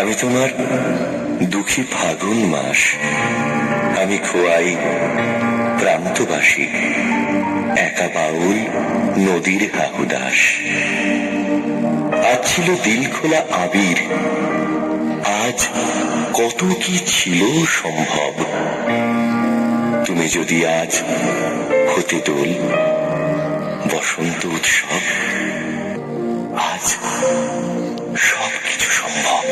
আমি তোমার দুঃখী ফাগুন মাস, আমি খোয়াই প্রান্তবাসী, একা বাউল নদীর হাহুদাস। আজ ছিল দিল খোলা আবির, আজ কত কি ছিল সম্ভব। তুমি যদি আজ হতে দোল বসন্ত উৎসব, আজ সব কিছু সম্ভব।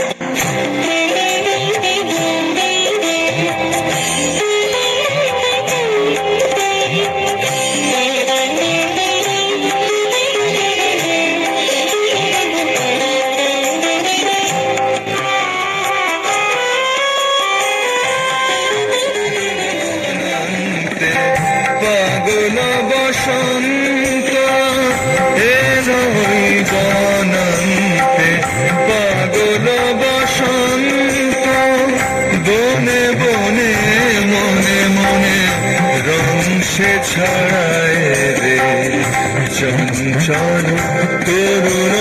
পাগল বসন্ত এলোই বনন্তে, পাগল বসন্ত বনে বনে মনে মনে রং সে ছড়ায় রে, চঞ্চল তরুণ